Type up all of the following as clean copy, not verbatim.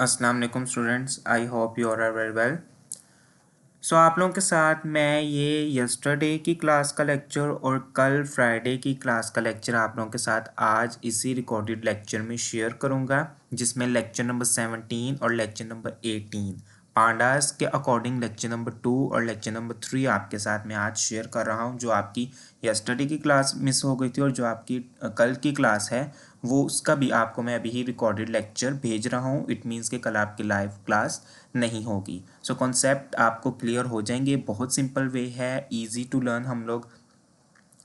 अस्सलाम वालेकुम students, I hope you are very well. So आप लोगों के साथ मैं ये यस्टरडे की क्लास का लेक्चर और कल फ्राइडे की क्लास का लेक्चर आप लोगों के साथ आज इसी रिकॉर्डेड लेक्चर में शेयर करूंगा, जिसमें लेक्चर नंबर 17 और लेक्चर नंबर 18 पांडास के अकॉर्डिंग लेक्चर नंबर 2 और लेक्चर नंबर 3 आपके साथ मैं आज शेयर कर रहा हूं। जो आपकी यस्टरडे की क्लास मिस हो गई थी और जो आपकी कल की क्लास है वो उसका भी आपको मैं अभी ही रिकॉर्डेड लेक्चर भेज रहा हूँ। इट मीन्स कि कल आपकी लाइव क्लास नहीं होगी। सो कॉन्सेप्ट आपको क्लियर हो जाएंगे। बहुत सिंपल वे है, इजी टू लर्न, हम लोग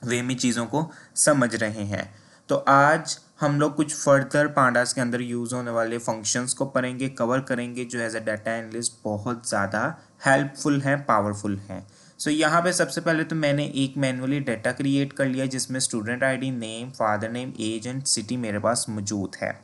वे में चीज़ों को समझ रहे हैं। तो आज हम लोग कुछ फर्दर पांडास के अंदर यूज़ होने वाले फंक्शंस को पढ़ेंगे, कवर करेंगे, जो एज अ डाटा एनालिस्ट बहुत ज़्यादा हेल्पफुल है, पावरफुल है। सो यहाँ पे सबसे पहले तो मैंने एक मैनुअली डाटा क्रिएट कर लिया जिसमें student ID, name, father name, age and city मेरे पास मौजूद है।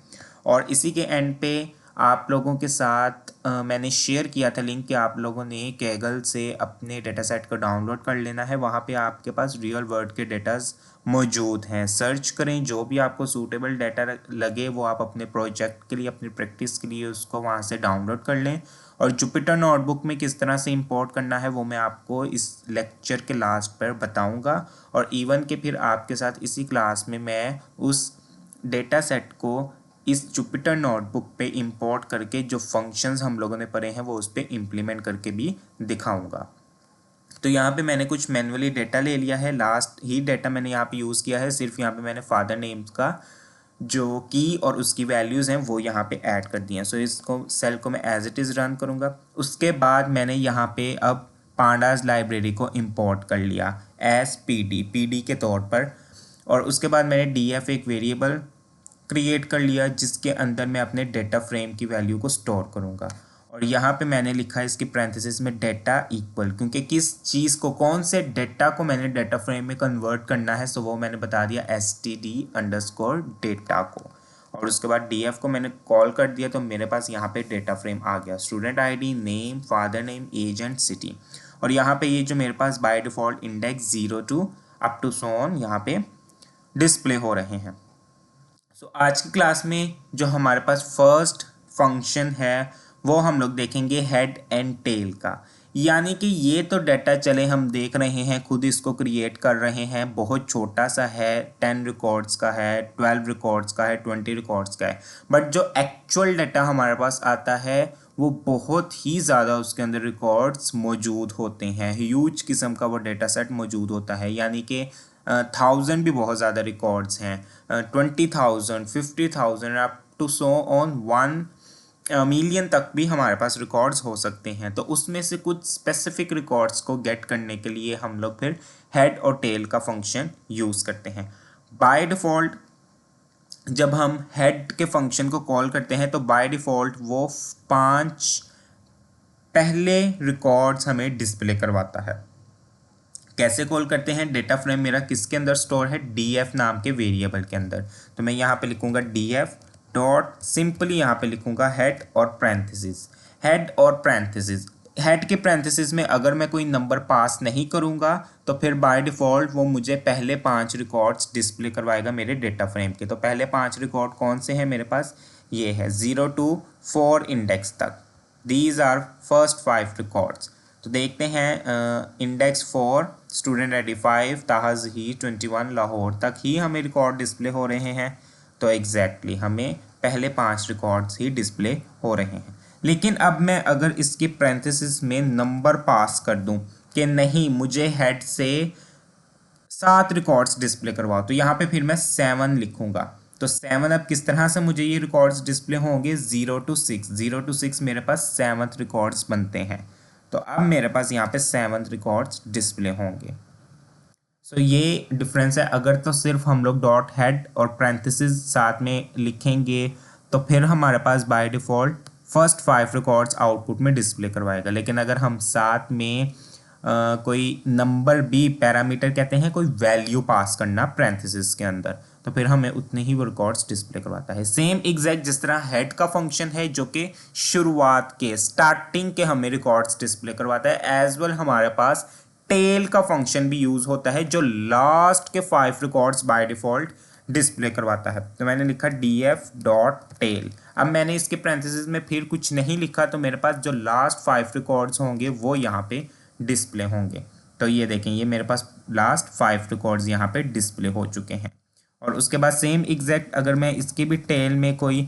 और इसी के एंड पे आप लोगों के साथ मैंने शेयर किया था लिंक कि आप लोगों ने कैगल से अपने डेटा सेट को डाउनलोड कर लेना है। वहाँ पे आपके पास रियल वर्ल्ड के डेटाज मौजूद हैं। सर्च करें, जो भी आपको सूटेबल डाटा लगे वो आप अपने प्रोजेक्ट के लिए, अपनी प्रैक्टिस के लिए उसको वहाँ से डाउनलोड कर लें। और जुपिटर नोटबुक में किस तरह से इंपोर्ट करना है वो मैं आपको इस लेक्चर के लास्ट पर बताऊँगा। और इवन के फिर आपके साथ इसी क्लास में मैं उस डेटा सेट को इस जुपिटर नोटबुक पे इंपोर्ट करके जो फंक्शंस हम लोगों ने पढ़े हैं वो उस पर इम्प्लीमेंट करके भी दिखाऊंगा। तो यहाँ पे मैंने कुछ मैन्युअली डेटा ले लिया है, लास्ट ही डेटा मैंने यहाँ पे यूज़ किया है। सिर्फ यहाँ पे मैंने फादर नेम्स का जो की और उसकी वैल्यूज़ हैं वो यहाँ पे ऐड कर दिए हैं। सो इसको सेल को मैं एज इट इज़ रन करूँगा। उसके बाद मैंने यहाँ पे अब पांडास लाइब्रेरी को इम्पोर्ट कर लिया एज पीडी के तौर पर। और उसके बाद मैंने डीएफ एक वेरिएबल क्रिएट कर लिया जिसके अंदर मैं अपने डेटा फ्रेम की वैल्यू को स्टोर करूँगा। और यहाँ पे मैंने लिखा है इसकी पैरेंथेसिस में डेटा इक्वल, क्योंकि किस चीज़ को, कौन से डेटा को मैंने डेटा फ्रेम में कन्वर्ट करना है, सो वो मैंने बता दिया std_data को। और उसके बाद df को मैंने कॉल कर दिया तो मेरे पास यहाँ पे डेटा फ्रेम आ गया, student ID, name, father name, age and city. और यहाँ पे ये जो मेरे पास by default index 0 to up to so on यहाँ पे डिस्प्ले हो रहे हैं। सो आज की क्लास में जो हमारे पास फर्स्ट फंक्शन है वो हम लोग देखेंगे हेड एंड टेल का। यानी कि ये तो डाटा चले हम देख रहे हैं, खुद इसको क्रिएट कर रहे हैं, बहुत छोटा सा है, 10 रिकॉर्ड्स का है, 12 रिकॉर्ड्स का है, 20 रिकॉर्ड्स का है। बट जो एक्चुअल डाटा हमारे पास आता है वो बहुत ही ज़्यादा उसके अंदर रिकॉर्ड्स मौजूद होते हैं, ह्यूज किस्म का वो डेटा सेट मौजूद होता है। यानी कि 1000 भी बहुत ज़्यादा रिकॉर्ड्स हैं, 20,000, 50,000 up to so on 1 million तक भी हमारे पास रिकॉर्ड्स हो सकते हैं। तो उसमें से कुछ स्पेसिफिक रिकॉर्ड्स को गेट करने के लिए हम लोग फिर हेड और टेल का फंक्शन यूज़ करते हैं। बाय डिफ़ॉल्ट जब हम हेड के फंक्शन को कॉल करते हैं तो बाय डिफ़ॉल्ट वो 5 पहले रिकॉर्ड्स हमें डिस्प्ले करवाता है। कैसे कॉल करते हैं? डेटा फ्रेम मेरा किसके अंदर स्टोर है? df नाम के वेरिएबल के अंदर। तो मैं यहाँ पे लिखूंगा df डॉट, सिंपली यहाँ पे लिखूंगा हेड और पैरेंथेसिस। हेड और पैरेंथेसिस, हेड के पैरेंथेसिस में अगर मैं कोई नंबर पास नहीं करूँगा तो फिर बाय डिफ़ॉल्ट वो मुझे पहले 5 रिकॉर्ड्स डिस्प्ले करवाएगा मेरे डेटा फ्रेम के। तो पहले 5 रिकॉर्ड कौन से हैं मेरे पास? ये है 0 to 4 इंडेक्स तक। These are first 5 records. तो देखते हैं इंडेक्स 4, स्टूडेंट आईडी 5, ताहज़ ही 21, लाहौर तक ही हमें रिकॉर्ड डिस्प्ले हो रहे हैं। तो एग्जैक्टली हमें पहले 5 रिकॉर्ड्स ही डिस्प्ले हो रहे हैं। लेकिन अब मैं अगर इसके पैरेंथेसिस में नंबर पास कर दूं कि नहीं मुझे हेड से 7 रिकॉर्ड्स डिस्प्ले करवाओ, तो यहाँ पे फिर मैं 7 लिखूंगा। तो 7 अब किस तरह से मुझे ये रिकॉर्ड्स डिस्प्ले होंगे? 0 to 6, 0 to 6 मेरे पास 7th रिकॉर्ड्स बनते हैं। तो अब मेरे पास यहाँ पे 7th रिकॉर्ड्स डिस्प्ले होंगे। सो ये डिफरेंस है। अगर तो सिर्फ हम लोग डॉट हेड और पैरेंथेसिस साथ में लिखेंगे तो फिर हमारे पास by default first 5 records output में डिस्प्ले करवाएगा। लेकिन अगर हम साथ में कोई नंबर भी, पैरामीटर कहते हैं, कोई वैल्यू पास करना पैरेंथेसिस के अंदर, तो फिर हमें उतने ही वो रिकॉर्ड्स डिस्प्ले करवाता है। सेम एग्जैक्ट जिस तरह हेड का फंक्शन है जो कि शुरुआत के, स्टार्टिंग के हमें रिकॉर्ड्स डिस्प्ले करवाता है, एज वेल हमारे पास टेल का फंक्शन भी यूज होता है जो लास्ट के 5 रिकॉर्ड्स बाय डिफ़ॉल्ट डिस्प्ले करवाता है। तो मैंने लिखा df.tail। अब मैंने इसके पैरेंथेसिस में फिर कुछ नहीं लिखा, तो मेरे पास जो लास्ट 5 रिकॉर्ड्स होंगे वो यहाँ पे डिस्प्ले होंगे। तो ये देखें, ये मेरे पास लास्ट 5 रिकॉर्ड्स यहाँ पे डिस्प्ले हो चुके हैं। और उसके बाद सेम एग्जैक्ट अगर मैं इसके भी टेल में कोई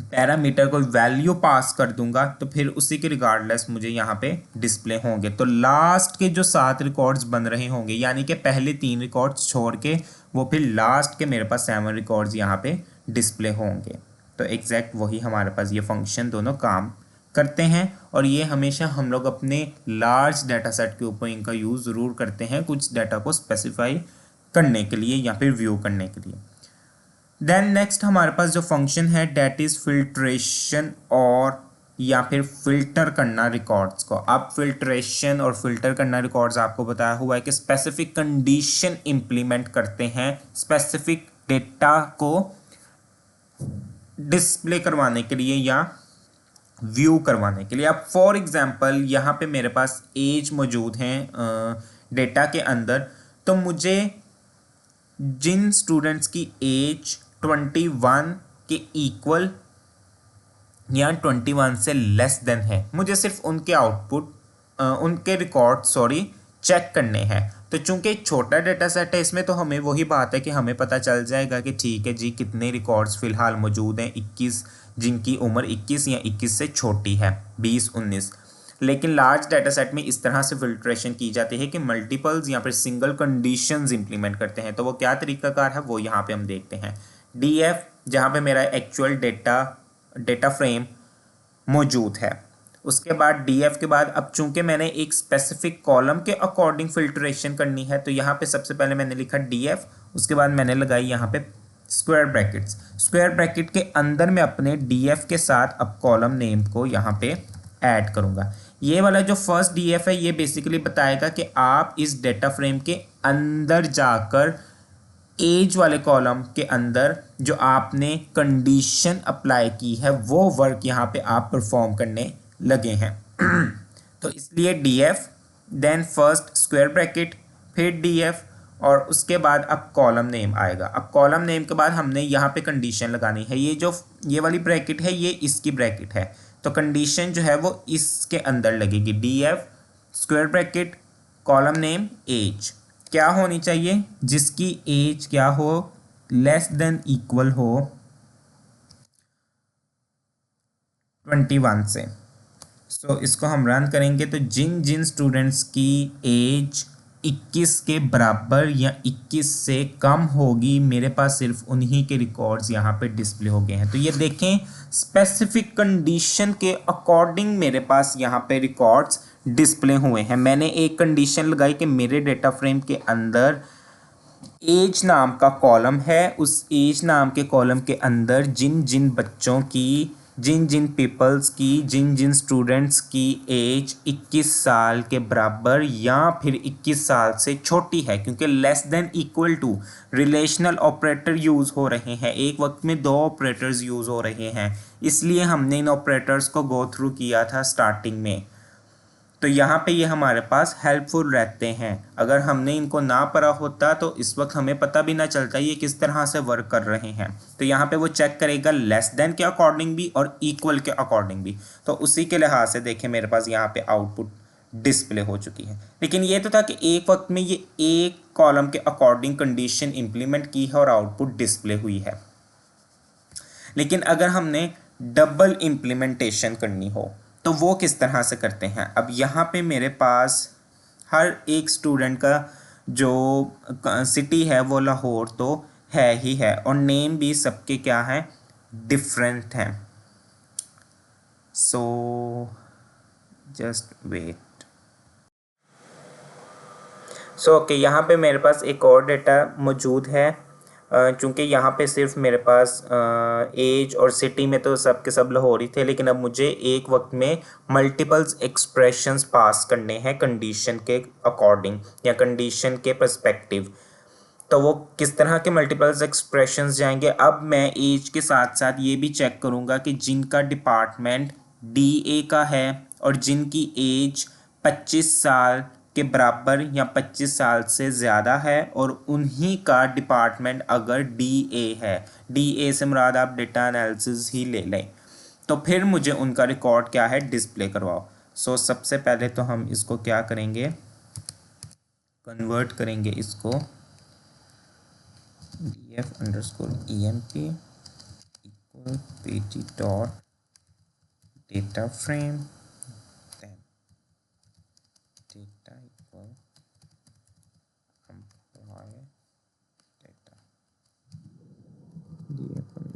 पैरामीटर कोई वैल्यू पास कर दूंगा तो फिर उसी के रिगार्डलेस मुझे यहाँ पे डिस्प्ले होंगे। तो लास्ट के जो 7 रिकॉर्ड्स बन रहे होंगे, यानी कि पहले 3 रिकॉर्ड्स छोड़ के वो फिर लास्ट के मेरे पास 7 रिकॉर्ड्स यहाँ पे डिस्प्ले होंगे। तो एग्जैक्ट वही हमारे पास ये फंक्शन दोनों काम करते हैं। और ये हमेशा हम लोग अपने लार्ज डाटा सेट के ऊपर इनका यूज़ ज़रूर करते हैं, कुछ डाटा को स्पेसिफाई करने के लिए या फिर व्यू करने के लिए। देन नेक्स्ट हमारे पास जो फंक्शन है डेट इज़ फिल्ट्रेशन और या फिर फिल्टर करना रिकॉर्ड्स को। अब फिल्ट्रेशन और फिल्टर करना रिकॉर्ड्स आपको बताया हुआ है कि स्पेसिफिक कंडीशन इंप्लीमेंट करते हैं स्पेसिफिक डेटा को डिस्प्ले करवाने के लिए या व्यू करवाने के लिए। अब फॉर एग्जांपल यहाँ पे मेरे पास एज मौजूद हैं डेटा के अंदर, तो मुझे जिन स्टूडेंट्स की एज 21 के इक्वल या 21 से लेस देन है, मुझे सिर्फ उनके आउटपुट उनके रिकॉर्ड चेक करने हैं। तो चूंकि छोटा डेटा सेट है इसमें, तो हमें वही बात है कि हमें पता चल जाएगा कि ठीक है जी कितने रिकॉर्ड्स फ़िलहाल मौजूद हैं, 21 जिनकी उम्र 21 या 21 से छोटी है, 20 19। लेकिन लार्ज डाटा सेट में इस तरह से फिल्ट्रेशन की जाती है कि मल्टीपल्स या फिर सिंगल कंडीशंस इंप्लीमेंट करते हैं। तो वो क्या तरीकाकार है वो यहाँ पे हम देखते हैं। डीएफ जहाँ पे मेरा एक्चुअल डेटा फ्रेम मौजूद है, उसके बाद डीएफ के बाद अब चूंकि मैंने एक स्पेसिफिक कॉलम के अकॉर्डिंग फिल्ट्रेशन करनी है, तो यहाँ पे सबसे पहले मैंने लिखा डीएफ, उसके बाद मैंने लगाई यहाँ पे स्क्वायर ब्रैकेट्स। स्क्वायर ब्रैकेट के अंदर मैं अपने डीएफ के साथ अब कॉलम नेम को यहाँ पे ऐड करूँगा। ये वाला जो फर्स्ट डीएफ है ये बेसिकली बताएगा कि आप इस डेटा फ्रेम के अंदर जाकर एज वाले कॉलम के अंदर जो आपने कंडीशन अप्लाई की है वो वर्क यहाँ पे आप परफॉर्म करने लगे हैं। तो इसलिए DF then first square bracket फिर डीएफ और उसके बाद अब कॉलम नेम आएगा। अब कॉलम नेम के बाद हमने यहाँ पे कंडीशन लगानी है। ये वाली ब्रैकेट है ये इसकी ब्रैकेट है, तो कंडीशन जो है वो इसके अंदर लगेगी। DF square bracket column name age क्या होनी चाहिए, जिसकी एज क्या हो, लेस देन इक्वल हो 21 से। सो इसको हम रन करेंगे तो जिन जिन स्टूडेंट्स की एज 21 के बराबर या 21 से कम होगी, मेरे पास सिर्फ उन्हीं के रिकॉर्ड्स यहाँ पे डिस्प्ले हो गए हैं। तो ये देखें स्पेसिफिक कंडीशन के अकॉर्डिंग मेरे पास यहाँ पे रिकॉर्ड्स डिस्प्ले हुए हैं। मैंने एक कंडीशन लगाई कि मेरे डेटा फ्रेम के अंदर एज नाम का कॉलम है, उस एज नाम के कॉलम के अंदर जिन जिन बच्चों की, जिन जिन पीपल्स की, जिन जिन स्टूडेंट्स की एज 21 साल के बराबर या फिर 21 साल से छोटी है, क्योंकि less than equal to relational operator use हो रहे हैं, एक वक्त में 2 ऑपरेटर्स यूज़ हो रहे हैं, इसलिए हमने इन ऑपरेटर्स को गो थ्रू किया था स्टार्टिंग में। तो यहाँ पे ये हमारे पास हेल्पफुल रहते हैं। अगर हमने इनको ना पढ़ा होता तो इस वक्त हमें पता भी ना चलता ये किस तरह से वर्क कर रहे हैं। तो यहाँ पे वो चेक करेगा लेस देन के अकॉर्डिंग भी और इक्वल के अकॉर्डिंग भी। तो उसी के लिहाज से देखें मेरे पास यहाँ पे आउटपुट डिस्प्ले हो चुकी है। लेकिन ये तो था कि एक वक्त में ये एक कॉलम के अकॉर्डिंग कंडीशन इम्प्लीमेंट की है और आउटपुट डिस्प्ले हुई है। लेकिन अगर हमने डबल इम्प्लीमेंटेशन करनी हो तो वो किस तरह से करते हैं। अब यहाँ पे मेरे पास हर एक स्टूडेंट का जो सिटी है वो लाहौर तो है ही है और नेम भी सबके क्या है, डिफरेंट हैं। So just wait. So okay, यहाँ पे मेरे पास एक और डेटा मौजूद है। चूँकि यहाँ पे सिर्फ मेरे पास एज और सिटी में तो सब के सब लाहौरी थे, लेकिन अब मुझे एक वक्त में मल्टीपल्स एक्सप्रेशंस पास करने हैं कंडीशन के अकॉर्डिंग या कंडीशन के पर्सपेक्टिव। तो वो किस तरह के मल्टीपल्स एक्सप्रेशंस जाएंगे। अब मैं एज के साथ साथ ये भी चेक करूँगा कि जिनका डिपार्टमेंट DA का है और जिनकी एज 25 साल के बराबर या 25 साल से ज़्यादा है और उन्हीं का डिपार्टमेंट अगर DA है, DA से मुराद आप डेटा एनालिसिस ही ले लें, तो फिर मुझे उनका रिकॉर्ड क्या है डिस्प्ले करवाओ। सो सबसे पहले तो हम इसको क्या करेंगे, कन्वर्ट करेंगे इसको df_emp equal pt dot data frame then data equal employ data df_emp।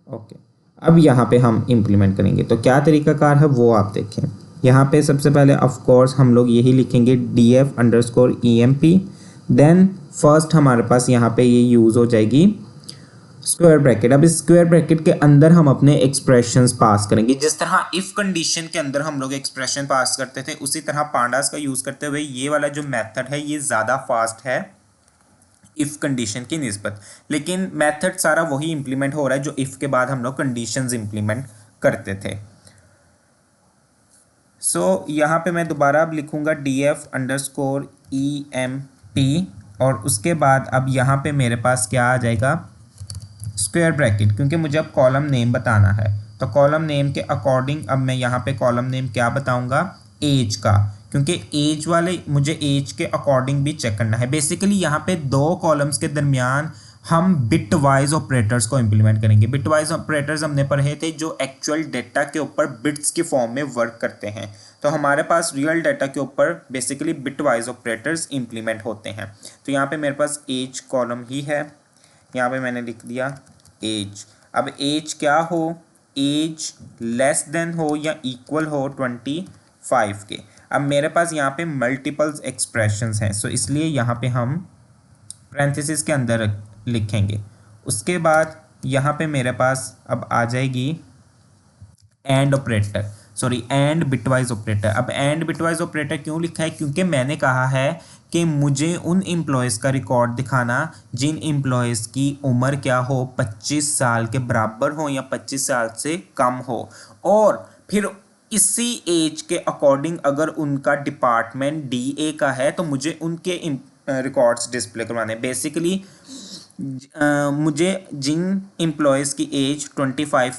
Okay, अब यहाँ पे हम इम्प्लीमेंट करेंगे तो क्या तरीकाकार है वो आप देखें। यहाँ पे सबसे पहले ऑफ कोर्स हम लोग यही लिखेंगे df_emp, देन फर्स्ट हमारे पास यहाँ पे ये यूज़ हो जाएगी स्क्वायर ब्रैकेट। अब इस स्क्वायर ब्रैकेट के अंदर हम अपने एक्सप्रेशंस पास करेंगे। जिस तरह इफ़ कंडीशन के अंदर हम लोग एक्सप्रेशन पास करते थे उसी तरह पांडास का यूज़ करते हुए ये वाला जो मेथड है ये ज़्यादा फास्ट है इफ़ कंडीशन की निस्बत, लेकिन मेथड सारा वही इंप्लीमेंट हो रहा है जो इफ़ के बाद हम लोग कंडीशंस इंप्लीमेंट करते थे। सो यहाँ पे मैं दोबारा अब लिखूँगा df_emp और उसके बाद अब यहाँ पे मेरे पास क्या आ जाएगा स्क्वायर ब्रैकेट, क्योंकि मुझे अब कॉलम नेम बताना है तो कॉलम नेम के अकॉर्डिंग अब मैं यहाँ पे कॉलम नेम क्या बताऊँगा एज का, क्योंकि एज वाले मुझे एज के अकॉर्डिंग भी चेक करना है। बेसिकली यहाँ पे दो कॉलम्स के दरमियान हम बिट वाइज ऑपरेटर्स को इम्प्लीमेंट करेंगे। बिट वाइज ऑपरेटर्स हमने पढ़े थे जो एक्चुअल डेटा के ऊपर बिट्स की फॉर्म में वर्क करते हैं, तो हमारे पास रियल डेटा के ऊपर basically bit wise operators implement होते हैं। तो यहाँ पे मेरे पास एज कॉलम ही है, यहाँ पे मैंने लिख दिया एज। अब एज क्या हो, एज लेस देन हो या इक्वल हो 25 के। अब मेरे पास यहाँ पे मल्टीपल्स एक्सप्रेशंस हैं, सो इसलिए यहाँ पे हम पैरेंथेसिस के अंदर लिखेंगे। उसके बाद यहाँ पे मेरे पास अब आ जाएगी and operator, sorry and bitwise operator. अब एंड बिटवाइज ऑपरेटर क्यों लिखा है, क्योंकि मैंने कहा है कि मुझे उन एम्प्लॉयज़ का रिकॉर्ड दिखाना जिन एम्प्लॉयज़ की उम्र क्या हो 25 साल के बराबर हो या 25 साल से कम हो, और फिर इसी एज के अकॉर्डिंग अगर उनका डिपार्टमेंट DA का है तो मुझे उनके रिकॉर्ड्स डिस्प्ले करवाने। बेसिकली मुझे जिन एम्प्लॉयज़ की एज 25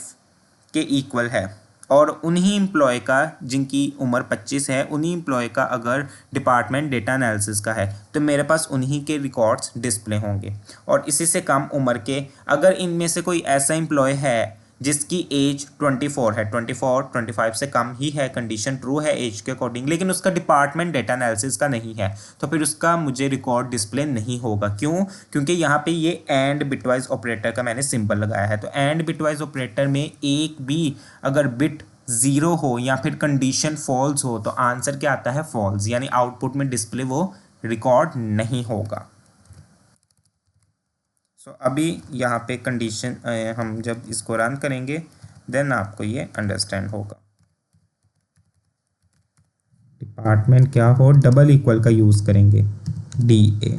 के इक्वल है और उन्हीं एम्प्लॉय का जिनकी उम्र 25 है, उन्हीं एम्प्लॉय का अगर डिपार्टमेंट डेटा एनालिसिस का है तो मेरे पास उन्हीं के रिकॉर्ड्स डिस्प्ले होंगे। और इसी से कम उम्र के अगर इनमें से कोई ऐसा एम्प्लॉय है जिसकी एज 24 है, 25 से कम ही है, कंडीशन ट्रू है एज के अकॉर्डिंग, लेकिन उसका डिपार्टमेंट डेटा एनालिसिस का नहीं है, तो फिर उसका मुझे रिकॉर्ड डिस्प्ले नहीं होगा। क्यों? क्योंकि यहाँ पे ये एंड बिटवाइज ऑपरेटर का मैंने सिंबल लगाया है। तो एंड बिटवाइज ऑपरेटर में एक भी अगर बिट 0 हो या फिर कंडीशन फॉल्स हो तो आंसर क्या आता है फॉल्स, यानी आउटपुट में डिस्प्ले वो रिकॉर्ड नहीं होगा। सो अभी यहाँ पे कंडीशन हम जब इसको रन करेंगे देन आपको ये अंडरस्टैंड होगा। डिपार्टमेंट क्या हो, डबल इक्वल का यूज़ करेंगे DA।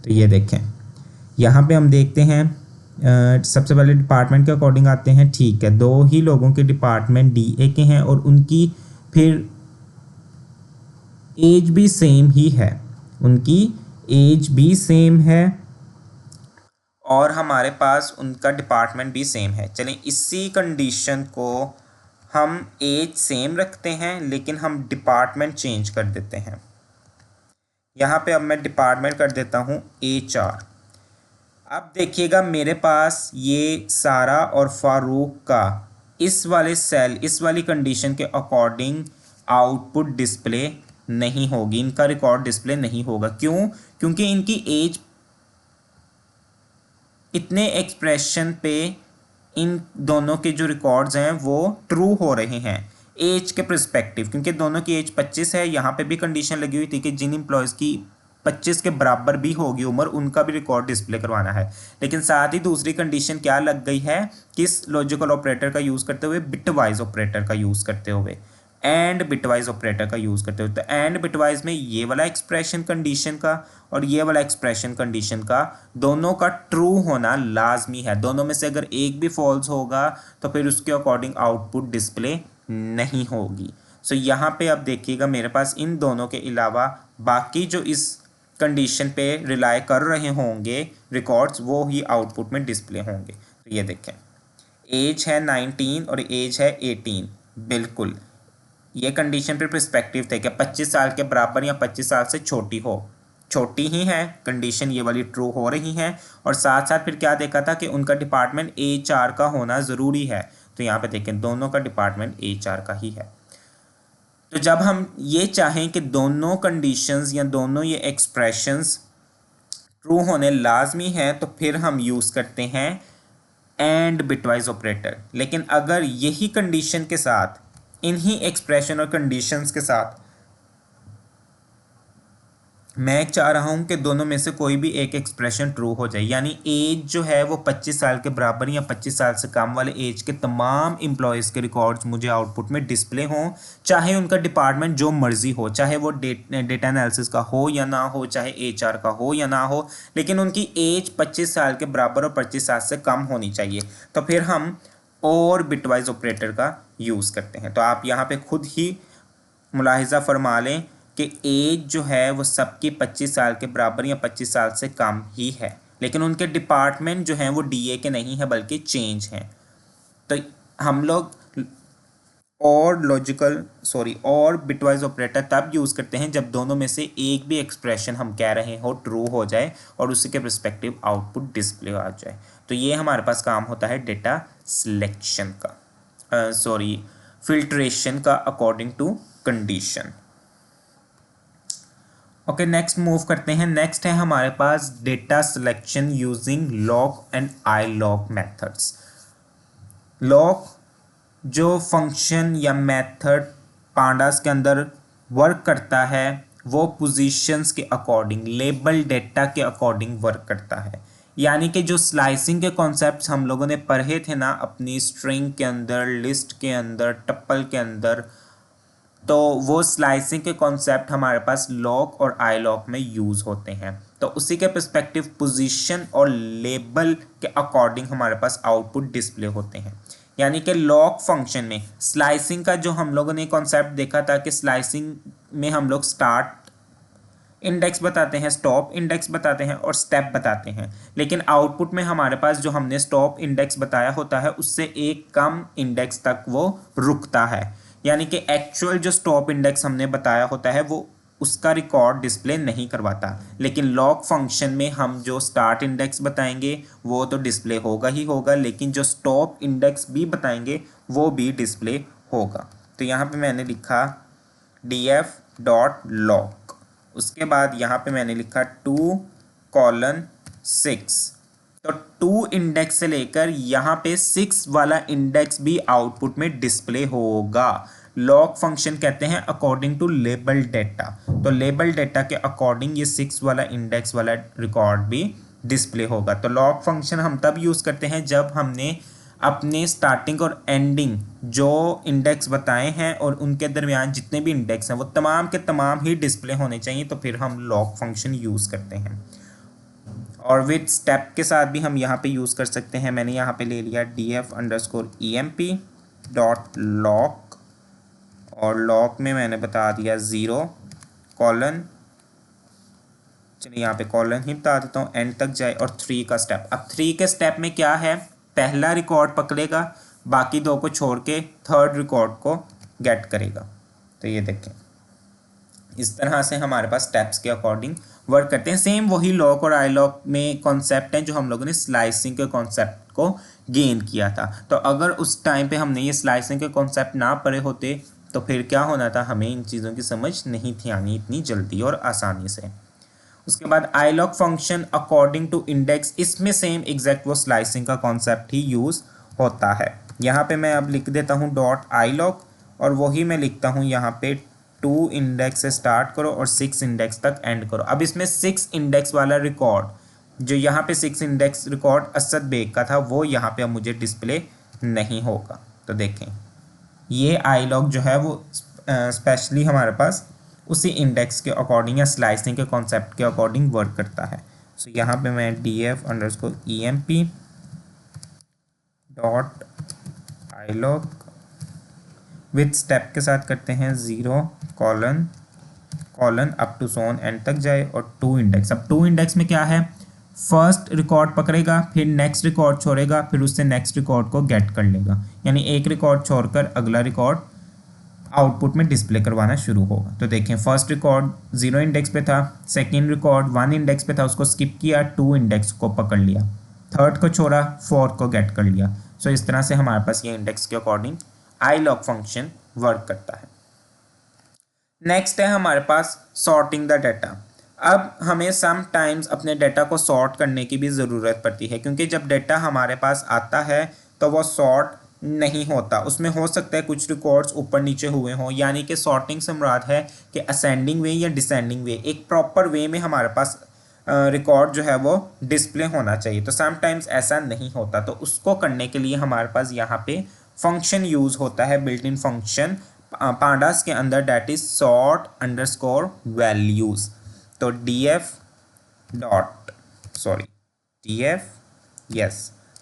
तो ये देखें यहाँ पे हम देखते हैं सबसे पहले डिपार्टमेंट के अकॉर्डिंग आते हैं। ठीक है, दो ही लोगों के डिपार्टमेंट DA के हैं और उनकी फिर एज भी सेम ही है, उनकी एज भी सेम है और हमारे पास उनका डिपार्टमेंट भी सेम है। चलें इसी कंडीशन को हम एज सेम रखते हैं लेकिन हम डिपार्टमेंट चेंज कर देते हैं। यहाँ पे अब मैं डिपार्टमेंट कर देता हूँ HR। अब देखिएगा मेरे पास ये सारा और फारूक का इस वाले सेल, इस वाली कंडीशन के अकॉर्डिंग आउटपुट डिस्प्ले नहीं होगी, इनका रिकॉर्ड डिस्प्ले नहीं होगा। क्यों? क्योंकि इनकी एज इतने एक्सप्रेशन पे इन दोनों के जो रिकॉर्ड्स हैं वो ट्रू हो रहे हैं एज के पर्सपेक्टिव, क्योंकि दोनों की एज 25 है। यहाँ पे भी कंडीशन लगी हुई थी कि जिन एम्प्लॉयज़ की 25 के बराबर भी होगी उम्र उनका भी रिकॉर्ड डिस्प्ले करवाना है, लेकिन साथ ही दूसरी कंडीशन क्या लग गई है, किस लॉजिकल ऑपरेटर का यूज़ करते हुए, बिटवाइज ऑपरेटर का यूज़ करते हुए, एंड बिटवाइज ऑपरेटर का यूज़ करते हुए। तो एंड बिटवाइज में ये वाला एक्सप्रेशन कंडीशन का और ये वाला एक्सप्रेशन कंडीशन का दोनों का ट्रू होना लाजमी है। दोनों में से अगर एक भी फॉल्स होगा तो फिर उसके अकॉर्डिंग आउटपुट डिस्प्ले नहीं होगी। सो यहाँ पे अब देखिएगा मेरे पास इन दोनों के अलावा बाकी जो इस कंडीशन पे रिलाई कर रहे होंगे रिकॉर्ड्स वो ही आउटपुट में डिस्प्ले होंगे। तो ये देखें एज है 19 और एज है 18, बिल्कुल ये कंडीशन पे पर्सपेक्टिव थे कि 25 साल के बराबर या 25 साल से छोटी हो, छोटी ही है कंडीशन ये वाली ट्रू हो रही है। और साथ साथ फिर क्या देखा था कि उनका डिपार्टमेंट HR का होना ज़रूरी है। तो यहाँ पे देखें दोनों का डिपार्टमेंट HR का ही है। तो जब हम ये चाहें कि दोनों कंडीशंस या दोनों ये एक्सप्रेशंस ट्रू होने लाजमी है तो फिर हम यूज़ करते हैं एंड बिटवाइज ऑपरेटर। लेकिन अगर यही कंडीशन के साथ इन्हीं एक्सप्रेशन और कंडीशंस के साथ मैं चाह रहा हूं कि दोनों में से कोई भी एक एक्सप्रेशन ट्रू हो जाए, यानी एज जो है वो 25 साल के बराबर या 25 साल से कम वाले एज के तमाम एम्प्लॉयज़ के रिकॉर्ड्स मुझे आउटपुट में डिस्प्ले हों, चाहे उनका डिपार्टमेंट जो मर्जी हो, चाहे वो डेटा एनालिसिस का हो या ना हो, चाहे HR का हो या ना हो, लेकिन उनकी एज 25 साल के बराबर और 25 साल से कम होनी चाहिए। तो फिर हम और बिटवाइज ऑपरेटर का यूज़ करते हैं। तो आप यहाँ पे खुद ही मुलाहिजा फरमा लें कि एज जो है वो सबकी 25 साल के बराबर या 25 साल से कम ही है, लेकिन उनके डिपार्टमेंट जो हैं वो DA के नहीं है बल्कि चेंज हैं। तो हम लोग और बिटवाइज ऑपरेटर तब यूज़ करते हैं जब दोनों में से एक भी एक्सप्रेशन हम कह रहे हो ट्रू हो जाए और उसी के रिस्पेक्टिव आउटपुट डिस्प्ले आ जाए। तो ये हमारे पास काम होता है डेटा सिलेक्शन का, फिल्ट्रेशन का according to condition. Okay, next move करते हैं। नेक्स्ट है हमारे पास data selection using loc and ILOG methods. Loc जो फंक्शन या मेथड पांडास के अंदर वर्क करता है वो पोजीशंस के अकॉर्डिंग लेबल डेटा के अकॉर्डिंग वर्क करता है। यानी कि जो स्लाइसिंग के कॉन्सेप्ट्स हम लोगों ने पढ़े थे ना अपनी स्ट्रिंग के अंदर, लिस्ट के अंदर, टप्पल के अंदर, तो वो स्लाइसिंग के कॉन्सेप्ट हमारे पास लॉग और ILOG में यूज़ होते हैं। तो उसी के पर्सपेक्टिव पोजीशन और लेबल के अकॉर्डिंग हमारे पास आउटपुट डिस्प्ले होते हैं। यानी कि लॉग फंक्शन में स्लाइसिंग का जो हम लोगों ने कॉन्सेप्ट देखा था कि स्लाइसिंग में हम लोग स्टार्ट इंडेक्स बताते हैं, स्टॉप इंडेक्स बताते हैं और स्टेप बताते हैं, लेकिन आउटपुट में हमारे पास जो हमने स्टॉप इंडेक्स बताया होता है उससे एक कम इंडेक्स तक वो रुकता है। यानी कि एक्चुअल जो स्टॉप इंडेक्स हमने बताया होता है वो उसका रिकॉर्ड डिस्प्ले नहीं करवाता, लेकिन लॉग फंक्शन में हम जो स्टार्ट इंडेक्स बताएंगे वो तो डिस्प्ले होगा ही होगा, लेकिन जो स्टॉप इंडेक्स भी बताएंगे वो भी डिस्प्ले होगा। तो यहाँ पे मैंने लिखा df.log, उसके बाद यहाँ पे मैंने लिखा 2:6। तो 2 इंडेक्स से लेकर यहाँ पे 6 वाला इंडेक्स भी आउटपुट में डिस्प्ले होगा। लॉग फंक्शन कहते हैं अकॉर्डिंग टू लेबल डेटा, तो लेबल डेटा के अकॉर्डिंग ये 6 वाला इंडेक्स वाला रिकॉर्ड भी डिस्प्ले होगा। तो लॉग फंक्शन हम तब यूज़ करते हैं जब हमने अपने स्टार्टिंग और एंडिंग जो इंडेक्स बताए हैं और उनके दरमियान जितने भी इंडेक्स हैं वो तमाम के तमाम ही डिस्प्ले होने चाहिए, तो फिर हम लॉग फंक्शन यूज़ करते हैं। और विद स्टेप के साथ भी हम यहाँ पे यूज़ कर सकते हैं। मैंने यहाँ पे ले लिया df_emp.log और लॉग में मैंने बता दिया 0 कॉलन, चलिए यहाँ पे कॉलन ही बता देता हूँ, एंड तक जाए और 3 का स्टेप। अब 3 के स्टेप में क्या है, पहला रिकॉर्ड पकड़ेगा, बाकी 2 को छोड़ के थर्ड रिकॉर्ड को गेट करेगा। तो ये देखें इस तरह से हमारे पास स्टेप्स के अकॉर्डिंग वर्क करते हैं। सेम वही लॉग और ILOG में कॉन्सेप्ट हैं जो हम लोगों ने स्लाइसिंग के कॉन्सेप्ट को गेन किया था। तो अगर उस टाइम पे हमने ये स्लाइसिंग के कॉन्सेप्ट ना पढ़े होते तो फिर क्या होना था, हमें इन चीज़ों की समझ नहीं थी आनी इतनी जल्दी और आसानी से। उसके बाद ILOG function according to index, इसमें सेम एग्जैक्ट वो स्लाइसिंग का कॉन्सेप्ट ही यूज़ होता है। यहाँ पे मैं अब लिख देता हूँ .ILOG और वही मैं लिखता हूँ यहाँ पे 2 इंडेक्स से स्टार्ट करो और 6 इंडेक्स तक एंड करो। अब इसमें 6 इंडेक्स वाला रिकॉर्ड जो यहाँ पे 6 इंडेक्स रिकॉर्ड असद बेग का था वो यहाँ पे अब मुझे डिस्प्ले नहीं होगा। तो देखें ये ILOG जो है वो स्पेशली हमारे पास उसी इंडेक्स के अकॉर्डिंग या स्लाइसिंग के कॉन्सेप्ट के अकॉर्डिंग वर्क करता है। सो यहाँ पे मैं df_emp.ilog विथ स्टेप के साथ करते हैं 0 कॉलन कॉलन अप टू सोन एंड तक जाए और टू इंडेक्स। अब टू इंडेक्स में क्या है, फर्स्ट रिकॉर्ड पकड़ेगा, फिर नेक्स्ट रिकॉर्ड छोड़ेगा, फिर उससे नेक्स्ट रिकॉर्ड को गेट कर लेगा, यानी एक रिकॉर्ड छोड़कर अगला रिकॉर्ड आउटपुट में डिस्प्ले करवाना शुरू होगा। तो देखें फर्स्ट रिकॉर्ड 0 इंडेक्स पे था, सेकंड रिकॉर्ड 1 इंडेक्स पे था, उसको स्किप किया, 2 इंडेक्स को पकड़ लिया, थर्ड को छोड़ा, फोर्थ को गेट कर लिया। सो इस तरह से हमारे पास ये इंडेक्स के अकॉर्डिंग ilog फंक्शन वर्क करता है। नेक्स्ट है हमारे पास सॉर्टिंग द डाटा। अब हमें सम टाइम्स अपने डाटा को सॉर्ट करने की भी ज़रूरत पड़ती है, क्योंकि जब डाटा हमारे पास आता है तो वो सॉर्ट नहीं होता, उसमें हो सकता है कुछ रिकॉर्ड्स ऊपर नीचे हुए हों, यानी कि सॉर्टिंग से मुराद है कि असेंडिंग वे या डिसेंडिंग वे, एक प्रॉपर वे में हमारे पास रिकॉर्ड जो है वो डिस्प्ले होना चाहिए। तो सम टाइम्स ऐसा नहीं होता, तो उसको करने के लिए हमारे पास यहाँ पे फंक्शन यूज़ होता है, बिल्ट इन फंक्शन पांडास के अंदर, that is sort underscore values. तो df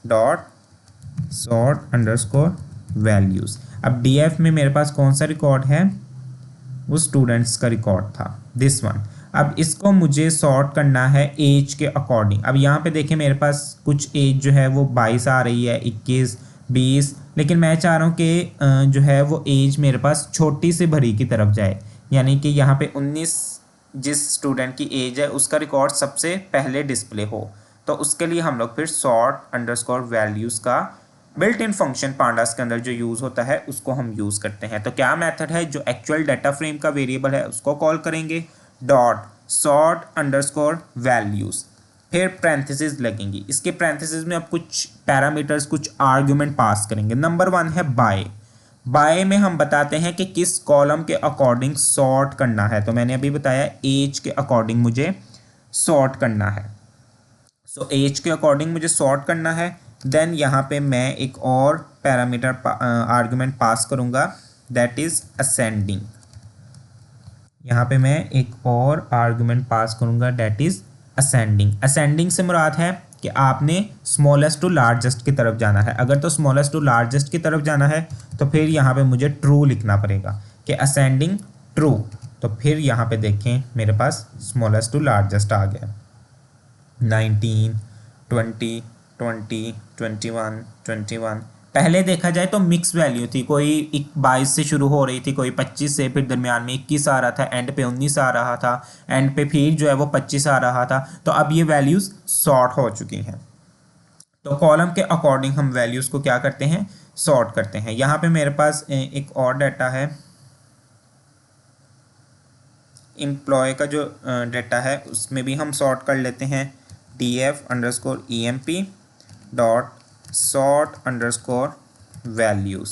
dot sort underscore values. अब df में मेरे पास कौन सा रिकॉर्ड है, वो स्टूडेंट्स का रिकॉर्ड था, दिस वन। अब इसको मुझे सॉर्ट करना है एज के अकॉर्डिंग। अब यहाँ पे देखें मेरे पास कुछ एज जो है वो 22 आ रही है, 21, 20, लेकिन मैं चाह रहा हूँ कि जो है वो एज मेरे पास छोटी से बड़ी की तरफ जाए, यानी कि यहाँ पे 19 जिस स्टूडेंट की एज है उसका रिकॉर्ड सबसे पहले डिस्प्ले हो। तो उसके लिए हम लोग फिर सॉर्ट अंडरस्कोर वैल्यूज़ का बिल्ट इन फंक्शन पांडास के अंदर जो यूज़ होता है उसको हम यूज़ करते हैं। तो क्या मेथड है, जो एक्चुअल डाटा फ्रेम का वेरिएबल है उसको कॉल करेंगे, डॉट सॉर्ट अंडरस्कोर वैल्यूज़, फिर पैरेंथेसिस लगेंगी। इसके पैरेंथेसिस में अब कुछ पैरामीटर्स, कुछ आर्गुमेंट पास करेंगे। नंबर 1 है बाय में हम बताते हैं कि किस कॉलम के अकॉर्डिंग सॉर्ट करना है। तो मैंने अभी बताया एज के अकॉर्डिंग मुझे सॉर्ट करना है, सो एज के अकॉर्डिंग मुझे सॉर्ट करना है। देन यहाँ पे मैं एक और पैरामीटर आर्गुमेंट पास करूँगा, दैट इज़ असेंडिंग। यहाँ पे मैं एक और आर्गुमेंट पास करूँगा, दैट इज़ असेंडिंग। असेंडिंग से मुराद है कि आपने स्मॉलेस्ट टू लार्जेस्ट की तरफ जाना है। अगर तो स्मॉलेस्ट टू लार्जेस्ट की तरफ जाना है तो फिर यहाँ पे मुझे ट्रू लिखना पड़ेगा कि असेंडिंग ट्रू। तो फिर यहाँ पे देखें मेरे पास स्मॉलेस्ट टू लार्जेस्ट आ गया, 19, 20, 20, 21, 21। पहले देखा जाए तो मिक्स वैल्यू थी, कोई 22 से शुरू हो रही थी, कोई 25 से, फिर दरमियान में 21 आ रहा था, एंड पे 19 आ रहा था, एंड पे फिर जो है वो 25 आ रहा था। तो अब ये वैल्यूज़ सॉर्ट हो चुकी हैं। तो कॉलम के अकॉर्डिंग हम वैल्यूज़ को क्या करते हैं, सॉर्ट करते हैं। यहाँ पे मेरे पास एक और डाटा है, एम्प्लॉय का जो डाटा है उसमें भी हम सॉर्ट कर लेते हैं, df_emp dot sort underscore values.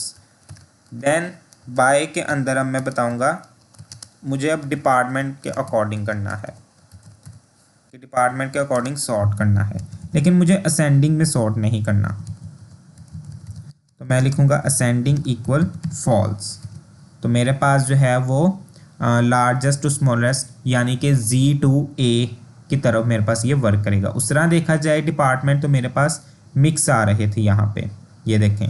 Then by के अंदर अब मैं बताऊंगा मुझे अब डिपार्टमेंट के अकॉर्डिंग करना है, कि डिपार्टमेंट के अकॉर्डिंग सॉर्ट करना है, लेकिन मुझे असेंडिंग में सॉर्ट नहीं करना। तो मैं लिखूंगा असेंडिंग इक्वल फॉल्स। तो मेरे पास जो है वो लार्जेस्ट टू स्मॉलेस्ट यानी कि Z to A की तरफ मेरे पास ये वर्क करेगा। उस तरह देखा जाए डिपार्टमेंट तो मेरे पास मिक्स आ रहे थे, यहाँ पे ये देखें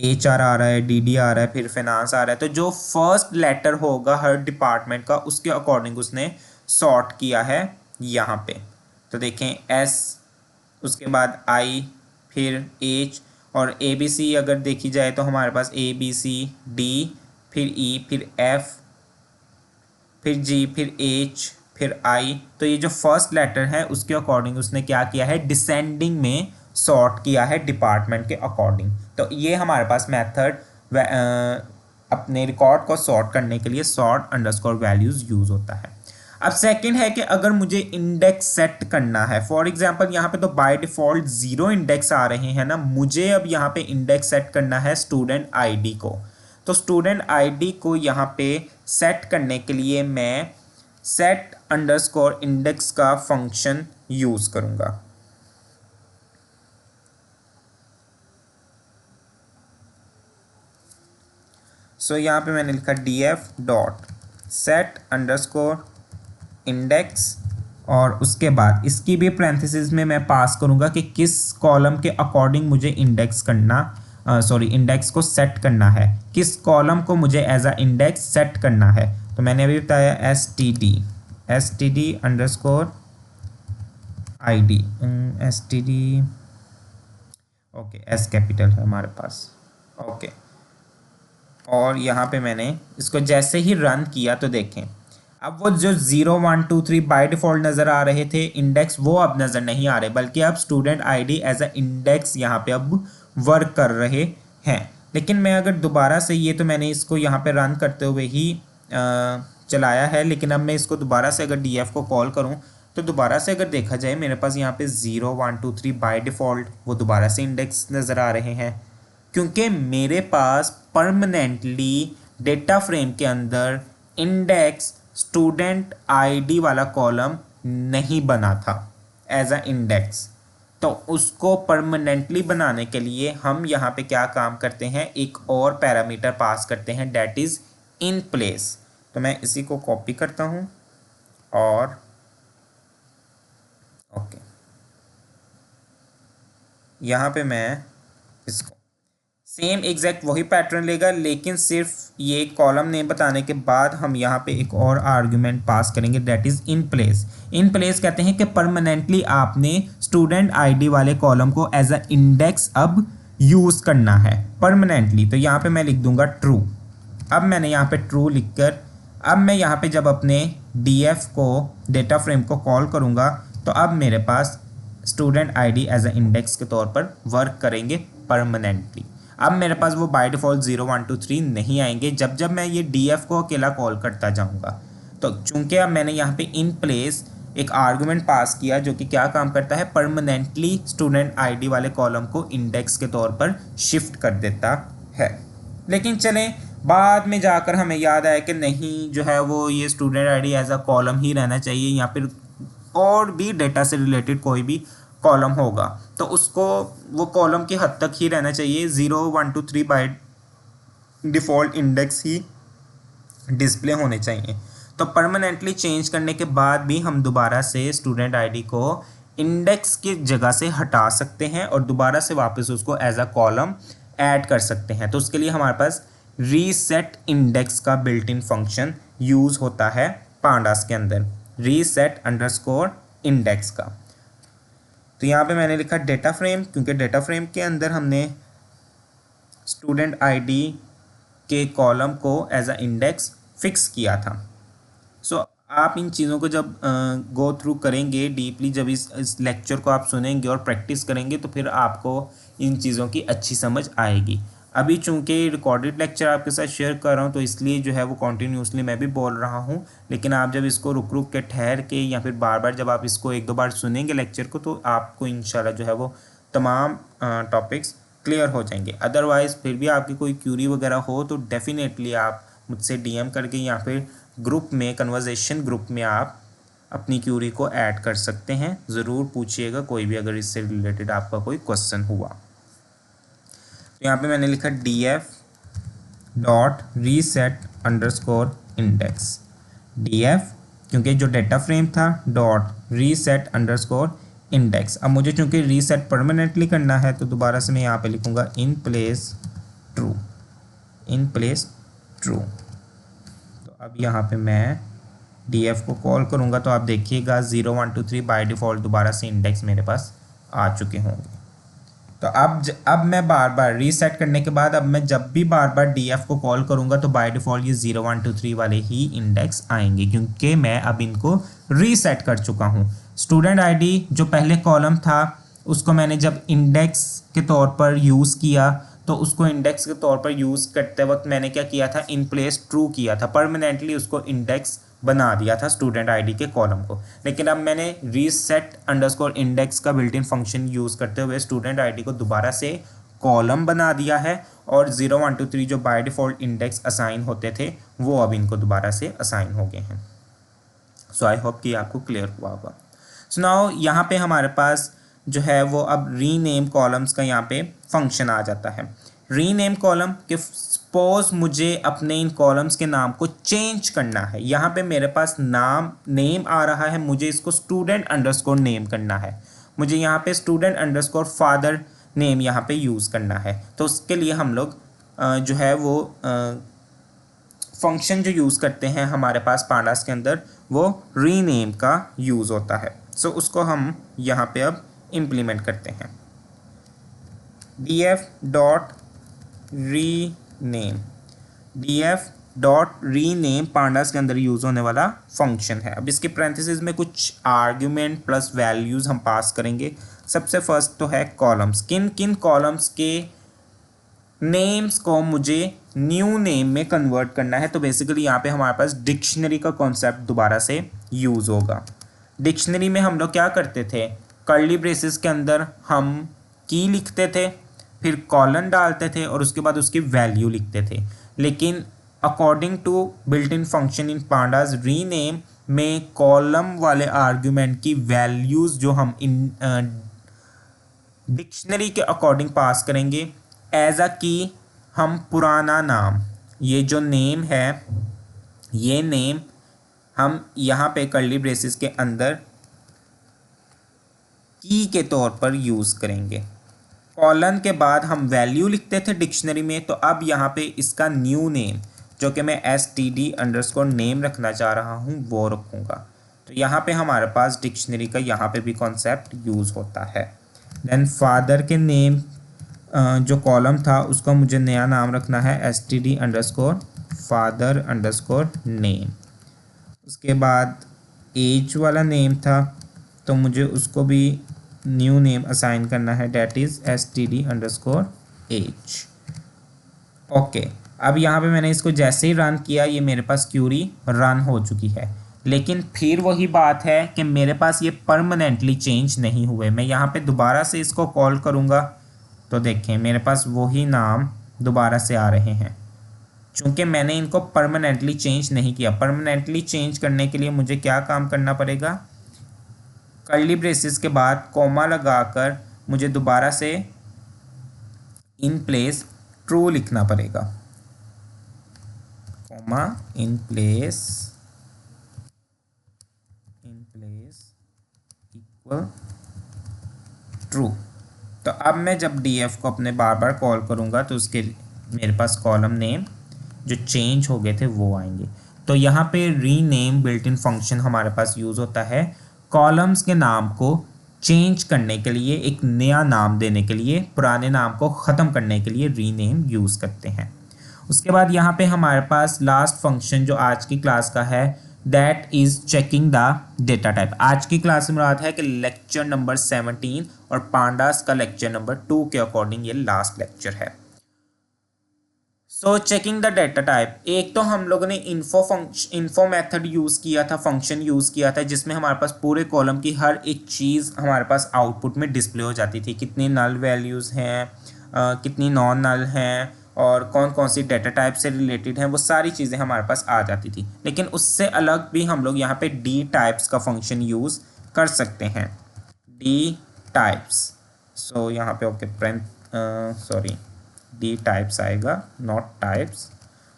HR आ रहा है, DD आ रहा है, फिर फाइनेंस आ रहा है। तो जो फर्स्ट लेटर होगा हर डिपार्टमेंट का उसके अकॉर्डिंग उसने सॉर्ट किया है यहाँ पे। तो देखें S, उसके बाद I, फिर H, और ABC अगर देखी जाए तो हमारे पास ABCD, फिर E, फिर F, फिर G, फिर H, फिर I। तो ये जो फर्स्ट लेटर है उसके अकॉर्डिंग उसने क्या किया है, डिसेंडिंग में सॉर्ट किया है डिपार्टमेंट के अकॉर्डिंग। तो ये हमारे पास मेथड अपने रिकॉर्ड को सॉर्ट करने के लिए सॉर्ट अंडरस्कोर वैल्यूज़ यूज़ होता है। अब सेकंड है कि अगर मुझे इंडेक्स सेट करना है, फॉर एग्जांपल यहाँ पे तो बाय डिफ़ॉल्ट 0 इंडेक्स आ रहे हैं ना, मुझे अब यहाँ पे इंडेक्स सेट करना है स्टूडेंट आईडी को। तो स्टूडेंट आईडी को यहाँ पे सेट करने के लिए मैं सेट अंडरस्कोर इंडेक्स का फंक्शन यूज़ करूँगा। सो यहाँ पे मैंने लिखा df dot set underscore index, और उसके बाद इसकी भी पैरेंथेसिस में मैं पास करूँगा कि किस कॉलम के अकॉर्डिंग मुझे इंडेक्स करना सॉरी इंडेक्स को सेट करना है, किस कॉलम को मुझे एज अ इंडेक्स सेट करना है। तो मैंने अभी बताया S T D underscore I D, S T D, okay S capital है हमारे पास, ओके। और यहाँ पे मैंने इसको जैसे ही रन किया तो देखें अब वो जो 0 1 2 3 बाय डिफ़ॉल्ट नज़र आ रहे थे इंडेक्स, वो अब नज़र नहीं आ रहे, बल्कि अब student ID as a index यहाँ पे अब वर्क कर रहे हैं। लेकिन मैं अगर दोबारा से ये, तो मैंने इसको यहाँ पे रन करते हुए ही चलाया है, लेकिन अब मैं इसको दोबारा से अगर डीएफ को कॉल करूँ तो दोबारा से अगर देखा जाए मेरे पास यहाँ पे 0 1 2 3 बाय डिफ़ॉल्ट वो दोबारा से इंडेक्स नज़र आ रहे हैं, क्योंकि मेरे पास परमानेंटली डेटा फ्रेम के अंदर इंडेक्स स्टूडेंट आईडी वाला कॉलम नहीं बना था एज अ इंडेक्स। तो उसको परमानेंटली बनाने के लिए हम यहाँ पे क्या काम करते हैं, एक और पैरामीटर पास करते हैं, डेट इज़ इन प्लेस। तो मैं इसी को कॉपी करता हूँ और ओके यहाँ पे मैं इसको सेम एग्जैक्ट वही पैटर्न लेगा, लेकिन सिर्फ ये कॉलम नेम बताने के बाद हम यहाँ पे एक और आर्गुमेंट पास करेंगे, that is in place. In place कहते हैं कि परमानेंटली आपने स्टूडेंट आईडी वाले कॉलम को एज अ इंडेक्स अब यूज़ करना है परमानेंटली। तो यहाँ पे मैं लिख दूंगा ट्रू। अब मैंने यहाँ पे ट्रू लिखकर अब मैं यहाँ पे जब अपने डीएफ को डेटा फ्रेम को कॉल करूँगा तो अब मेरे पास student ID as a index के तौर पर वर्क करेंगे परमानेंटली। अब मेरे पास वो बाय डिफ़ॉल्ट 0 1 2 3 नहीं आएंगे जब जब मैं ये डीएफ को अकेला कॉल करता जाऊंगा। तो चूंकि अब मैंने यहाँ पे इन प्लेस एक आर्गुमेंट पास किया जो कि क्या काम करता है, परमानेंटली स्टूडेंट आईडी वाले कॉलम को इंडेक्स के तौर पर शिफ्ट कर देता है। लेकिन चलें, बाद में जाकर हमें याद आया कि नहीं, जो है वो ये student ID as a column ही रहना चाहिए, या फिर और भी डेटा से रिलेटेड कोई भी कॉलम होगा तो उसको वो कॉलम की हद तक ही रहना चाहिए, 0 1 2 3 बाय डिफ़ॉल्ट इंडेक्स ही डिस्प्ले होने चाहिए। तो परमानेंटली चेंज करने के बाद भी हम दोबारा से स्टूडेंट आईडी को इंडेक्स की जगह से हटा सकते हैं और दोबारा से वापस उसको एज अ कॉलम ऐड कर सकते हैं। तो उसके लिए हमारे पास रीसेट इंडेक्स का बिल्ट इन फंक्शन यूज़ होता है पांडास के अंदर, रीसेट अंडरस्कोर इंडेक्स का। तो यहाँ पे मैंने लिखा डेटा फ्रेम, क्योंकि डेटा फ्रेम के अंदर हमने स्टूडेंट आईडी के कॉलम को एज अ इंडेक्स फिक्स किया था। सो आप इन चीज़ों को जब गो थ्रू करेंगे डीपली, जब इस लेक्चर को आप सुनेंगे और प्रैक्टिस करेंगे तो फिर आपको इन चीज़ों की अच्छी समझ आएगी। अभी चूंकि रिकॉर्डेड लेक्चर आपके साथ शेयर कर रहा हूँ तो इसलिए जो है वो कॉन्टीन्यूसली मैं भी बोल रहा हूँ, लेकिन आप जब इसको रुक रुक के ठहर के या फिर बार बार जब आप इसको एक दो बार सुनेंगे लेक्चर को तो आपको इंशाल्लाह जो है वो तमाम टॉपिक्स क्लियर हो जाएंगे। अदरवाइज़ फिर भी आपकी कोई क्यूरी वगैरह हो तो डेफिनेटली आप मुझसे डीएम करके या फिर ग्रुप में, कन्वर्सेशन ग्रुप में आप अपनी क्यूरी को ऐड कर सकते हैं। ज़रूर पूछिएगा कोई भी अगर इससे रिलेटेड आपका कोई क्वेश्चन हुआ। तो यहाँ पे मैंने लिखा df dot reset underscore index, df क्योंकि जो डेटा फ्रेम था डॉट रीसेट अंडरस्कोर इंडेक्स। अब मुझे चूँकि रीसेट परमानेंटली करना है तो दोबारा से मैं यहाँ पे लिखूँगा in place true, in place true. तो अब यहाँ पे मैं df को कॉल करूँगा तो आप देखिएगा 0 1 2 3 बाय डिफ़ॉल्ट दोबारा से इंडेक्स मेरे पास आ चुके होंगे। तो अब मैं बार बार रीसेट करने के बाद अब मैं जब भी बार बार df को कॉल करूँगा तो बाय डिफ़ॉल्ट ये 0 1 2 3 वाले ही इंडेक्स आएंगे, क्योंकि मैं अब इनको रीसेट कर चुका हूँ। स्टूडेंट आईडी जो पहले कॉलम था उसको मैंने जब इंडेक्स के तौर पर यूज़ किया तो उसको इंडेक्स के तौर पर यूज़ करते वक्त मैंने क्या किया था, इन प्लेस ट्रू किया था, परमानेंटली उसको इंडेक्स बना दिया था स्टूडेंट आईडी के कॉलम को। लेकिन अब मैंने रीसेट अंडरस्कोर इंडेक्स का बिल्ट इन फंक्शन यूज़ करते हुए स्टूडेंट आईडी को दोबारा से कॉलम बना दिया है और 0 1 2 3 जो बाय डिफ़ॉल्ट इंडेक्स असाइन होते थे वो अब इनको दोबारा से असाइन हो गए हैं। सो आई होप कि आपको क्लियर हुआ होगा। सो नाउ यहाँ पे हमारे पास जो है वो अब रीनेम कॉलम्स का यहाँ पे फंक्शन आ जाता है। रीनेम कॉलम के सपोज मुझे अपने इन कॉलम्स के नाम को चेंज करना है। यहाँ पे मेरे पास नेम आ रहा है, मुझे इसको स्टूडेंट अंडरस्कोर नेम करना है। मुझे यहाँ पे स्टूडेंट अंडरस्कोर फादर नेम यहाँ पे यूज़ करना है। तो उसके लिए हम लोग जो है वो फंक्शन जो यूज़ करते हैं हमारे पास पांडास के अंदर, वो रीनेम का यूज़ होता है। सो उसको हम यहाँ पे अब इम्प्लीमेंट करते हैं। df dot rename, df dot rename pandas के अंदर यूज़ होने वाला फंक्शन है। अब इसके पैरेंथेसिस में कुछ आर्ग्यूमेंट प्लस वैल्यूज़ हम पास करेंगे। सबसे फर्स्ट तो है कॉलम्स, किन किन कॉलम्स के नेम्स को मुझे न्यू नेम में कन्वर्ट करना है। तो बेसिकली यहाँ पे हमारे पास डिक्शनरी का कॉन्सेप्ट दोबारा से यूज़ होगा। डिक्शनरी में हम लोग क्या करते थे, कर्ली ब्रेसेस के अंदर हम की लिखते थे, फिर कॉलन डालते थे और उसके बाद उसकी वैल्यू लिखते थे। लेकिन according to built in function in pandas rename में कॉलम वाले आर्ग्यूमेंट की वैल्यूज़ जो हम इन डिक्शनरी के अकॉर्डिंग पास करेंगे। एज अ की हम पुराना नाम, ये जो नेम है ये नेम हम यहाँ पे कर्ली ब्रेसेस के अंदर की के तौर पर यूज़ करेंगे। कॉलन के बाद हम वैल्यू लिखते थे डिक्शनरी में, तो अब यहाँ पे इसका न्यू नेम जो कि मैं std_name रखना चाह रहा हूँ वो रखूँगा। तो यहाँ पे हमारे पास डिक्शनरी का यहाँ पे भी कॉन्सेप्ट यूज़ होता है। देन फादर के नेम जो कॉलम था उसका मुझे नया नाम रखना है std_father_name। उसके बाद एज वाला नेम था तो मुझे उसको भी न्यू नेम असाइन करना है, डेट इज़ std_age। ओके, अब यहाँ पे मैंने इसको जैसे ही रन किया ये मेरे पास क्यूरी रन हो चुकी है। लेकिन फिर वही बात है कि मेरे पास ये परमानेंटली चेंज नहीं हुए। मैं यहाँ पे दोबारा से इसको कॉल करूँगा तो देखें मेरे पास वही नाम दोबारा से आ रहे हैं, चूँकि मैंने इनको परमानेंटली चेंज नहीं किया। परमानेंटली चेंज करने के लिए मुझे क्या काम करना पड़ेगा, कर्ली ब्रेसेस के बाद कॉमा लगाकर मुझे दोबारा से इन प्लेस ट्रू लिखना पड़ेगा। Comma in place equal true. तो अब मैं जब df को अपने बार बार कॉल करूँगा तो उसके मेरे पास कॉलम नेम जो चेंज हो गए थे वो आएंगे। तो यहाँ पे रीनेम बिल्ट इन फंक्शन हमारे पास यूज़ होता है कॉलम्स के नाम को चेंज करने के लिए, एक नया नाम देने के लिए, पुराने नाम को ख़त्म करने के लिए रीनेम यूज़ करते हैं। उसके बाद यहाँ पे हमारे पास लास्ट फंक्शन जो आज की क्लास का है that is checking the data type. आज की क्लास में मुराद है कि लेक्चर नंबर 17 और पांडास का लेक्चर नंबर 2 के अकॉर्डिंग ये लास्ट लेक्चर है। सो चेकिंग द डेटा टाइप, एक तो हम लोगों ने इन्फो मेथड यूज़ किया था, फंक्शन यूज़ किया था जिसमें हमारे पास पूरे कॉलम की हर एक चीज़ हमारे पास आउटपुट में डिस्प्ले हो जाती थी। कितनी नल वैल्यूज़ हैं, कितनी नॉन नल हैं और कौन कौन सी डेटा टाइप से रिलेटेड हैं, वो सारी चीज़ें हमारे पास आ जाती थी। लेकिन उससे अलग भी हम लोग यहाँ पे डी टाइप्स का फंक्शन यूज़ कर सकते हैं, डी टाइप्स। सो यहाँ पे ओके सॉरी डी टाइप्स आएगा, नॉट टाइप्स,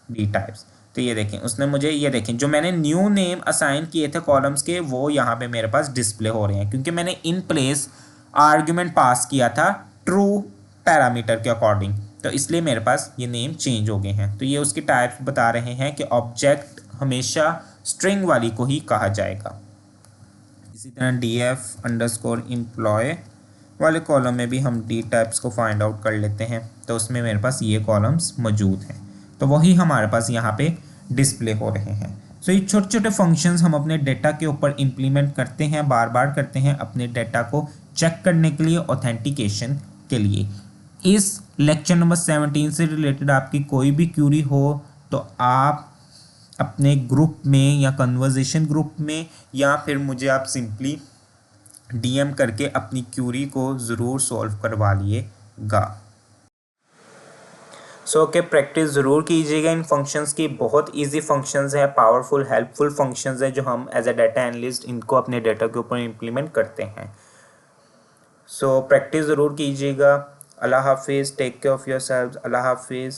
डी टाइप्स। तो ये देखें उसने मुझे, ये देखें जो मैंने न्यू नेम असाइन किए थे कॉलम्स के वो यहाँ पे मेरे पास डिस्प्ले हो रहे हैं क्योंकि मैंने इन प्लेस आर्ग्यूमेंट पास किया था ट्रू पैरामीटर के अकॉर्डिंग, तो इसलिए मेरे पास ये नेम चेंज हो गए हैं। तो ये उसकी टाइप्स बता रहे हैं कि ऑब्जेक्ट हमेशा स्ट्रिंग वाली को ही कहा जाएगा। इसी तरह df_employee वाले कॉलम में भी हम डी टाइप्स को फाइंड आउट कर लेते हैं, तो उसमें मेरे पास ये कॉलम्स मौजूद हैं, तो वही हमारे पास यहाँ पे डिस्प्ले हो रहे हैं। सो ये छोटे छोटे फंक्शंस हम अपने डेटा के ऊपर इम्प्लीमेंट करते हैं, बार बार करते हैं अपने डेटा को चेक करने के लिए, ऑथेंटिकेशन के लिए। इस लेक्चर नंबर 17 से रिलेटेड आपकी कोई भी क्यूरी हो तो आप अपने ग्रुप में या कन्वर्जेशन ग्रुप में या फिर मुझे आप सिंपली डीएम करके अपनी क्यूरी को ज़रूर सॉल्व करवा लिएगा। सो के प्रैक्टिस ज़रूर कीजिएगा इन फंक्शंस की। बहुत इजी फंक्शंस हैं, पावरफुल हेल्पफुल फंक्शंस हैं जो हम एज अ डाटा एनालिस्ट इनको अपने डाटा के ऊपर इम्प्लीमेंट करते हैं। सो प्रैक्टिस ज़रूर कीजिएगा। अल्लाह हाफिज़, टेक केयर ऑफ़ योरसेल्व्स। अल्लाह हाफिज़।